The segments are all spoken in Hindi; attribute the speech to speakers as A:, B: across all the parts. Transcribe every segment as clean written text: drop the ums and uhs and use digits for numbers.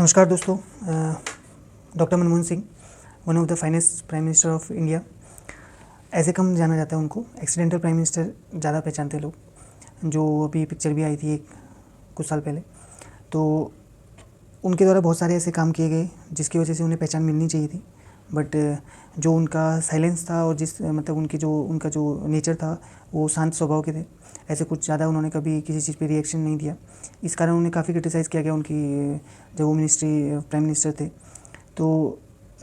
A: नमस्कार दोस्तों। Doctor Manmohan Singh, one of the finest prime minister of India, ऐसे कम जाना जाता है उनको। एक्सीडेंटल प्राइम मिनिस्टर ज़्यादा पहचानते हैं लोग, जो अभी पिक्चर भी आई थी एक कुछ साल पहले। तो उनके द्वारा बहुत सारे ऐसे काम किए गए जिसकी वजह से उन्हें पहचान मिलनी चाहिए थी, बट जो उनका साइलेंस था और जिस मतलब उनका जो नेचर था वो शांत स्वभाव के थे। ऐसे कुछ ज़्यादा उन्होंने कभी किसी चीज़ पे रिएक्शन नहीं दिया। इस कारण उन्हें काफ़ी क्रिटिसाइज़ किया गया उनकी जब वो प्राइम मिनिस्टर थे। तो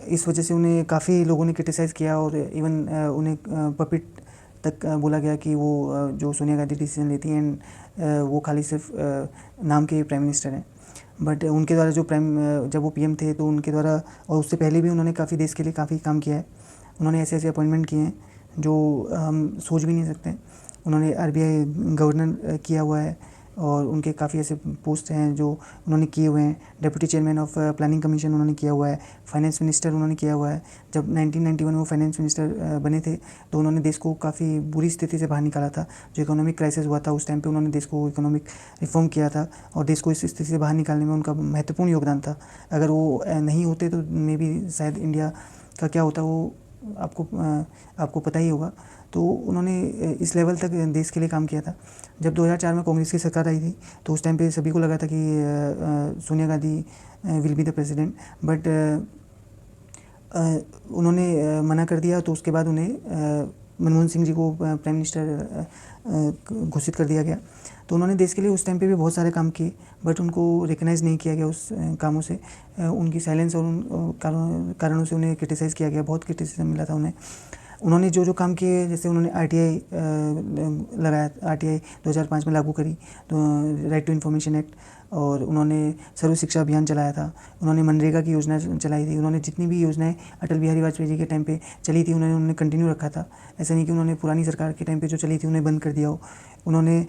A: इस वजह से उन्हें काफ़ी लोगों ने क्रिटिसाइज़ किया और इवन उन्हें पपिट तक बोला गया कि वो जो सोनिया गांधी डिसीजन लेती हैं एंड वो खाली सिर्फ नाम के प्राइम मिनिस्टर हैं। बट उनके द्वारा जब वो पीएम थे तो उनके द्वारा और उससे पहले भी उन्होंने काफ़ी देश के लिए काफ़ी काम किया है। उन्होंने ऐसे ऐसे अपॉइंटमेंट किए हैं जो हम सोच भी नहीं सकते। उन्होंने आरबीआई गवर्नर किया हुआ है और उनके काफ़ी ऐसे पोस्ट हैं जो उन्होंने किए हुए हैं। Deputy chairman of planning commission उन्होंने किया हुआ है। फाइनेंस मिनिस्टर उन्होंने किया हुआ है। जब 1991 में वो फाइनेंस मिनिस्टर बने थे तो उन्होंने देश को काफ़ी बुरी स्थिति से बाहर निकाला था। जो इकोनॉमिक क्राइसिस हुआ था उस टाइम पे उन्होंने देश को इकोनॉमिक रिफॉर्म किया था और देश को इस स्थिति से बाहर निकालने में उनका महत्वपूर्ण योगदान था। अगर वो नहीं होते तो मे बी शायद इंडिया का क्या होता वो आपको पता ही होगा। तो उन्होंने इस लेवल तक देश के लिए काम किया था। जब 2004 में कांग्रेस की सरकार आई थी तो उस टाइम पे सभी को लगा था कि Sonia Gandhi will be the president, but उन्होंने मना कर दिया। तो उसके बाद उन्हें मनमोहन सिंह जी को प्राइम मिनिस्टर घोषित कर दिया गया। तो उन्होंने देश के लिए उस टाइम पे भी बहुत सारे काम किए, बट उनको रिकग्नाइज़ नहीं किया गया उस कामों से। उनकी साइलेंस और उन कारणों से उन्हें क्रिटिसाइज़ किया गया, बहुत क्रिटिसिज्म मिला था उन्हें। उन्होंने जो काम किए, जैसे उन्होंने आरटीआई लगाया, आरटीआई 2005 में लागू करी, तो राइट टू इन्फॉर्मेशन एक्ट, और उन्होंने सर्व शिक्षा अभियान चलाया था। उन्होंने मनरेगा की योजना चलाई थी। उन्होंने जितनी भी योजनाएं अटल बिहारी वाजपेयी जी के टाइम पे चली थी उन्होंने कंटिन्यू रखा था। ऐसा नहीं कि उन्होंने पुरानी सरकार के टाइम पे जो चली थी उन्हें बंद कर दिया हो। उन्होंने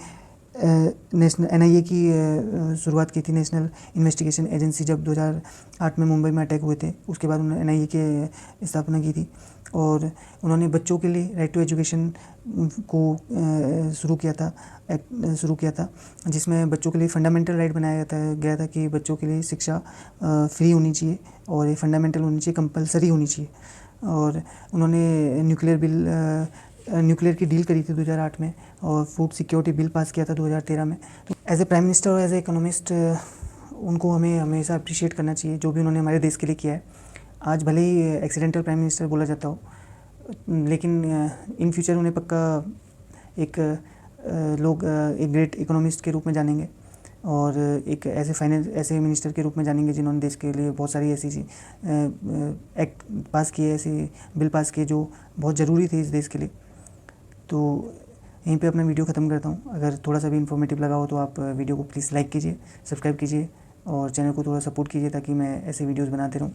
A: नेशनल एनआईए की शुरुआत की थी, नेशनल इन्वेस्टिगेशन एजेंसी, जब 2008 में मुंबई में अटैक हुए थे। उसके बाद उन्होंने एनआईए की स्थापना की थी। और उन्होंने बच्चों के लिए राइट टू एजुकेशन को शुरू किया था, जिसमें बच्चों के लिए फंडामेंटल राइट बनाया गया था कि बच्चों के लिए शिक्षा फ्री होनी चाहिए और ये फंडामेंटल होनी चाहिए, कंपलसरी होनी चाहिए। और उन्होंने न्यूक्लियर की डील करी थी 2008 में, और फूड सिक्योरिटी बिल पास किया था 2013 में। तो एज ए प्राइम मिनिस्टर और एज ए इकोनॉमिस्ट उनको हमें हमेशा अप्रिशिएट करना चाहिए जो भी उन्होंने हमारे देश के लिए किया है। आज भले ही एक्सीडेंटल प्राइम मिनिस्टर बोला जाता हो, लेकिन इन फ्यूचर उन्हें पक्का लोग एक ग्रेट इकोनॉमिस्ट के रूप में जानेंगे और एक ऐसे मिनिस्टर के रूप में जानेंगे जिन्होंने देश के लिए बहुत सारी ऐसी एक्ट पास किए, ऐसे बिल पास किए जो बहुत ज़रूरी थे इस देश के लिए। तो यहीं पे अपना वीडियो ख़त्म करता हूँ। अगर थोड़ा सा भी इन्फॉर्मेटिव लगा हो तो आप वीडियो को प्लीज़ लाइक कीजिए, सब्सक्राइब कीजिए और चैनल को थोड़ा सपोर्ट कीजिए ताकि मैं ऐसे वीडियोज़ बनाते रहूँ।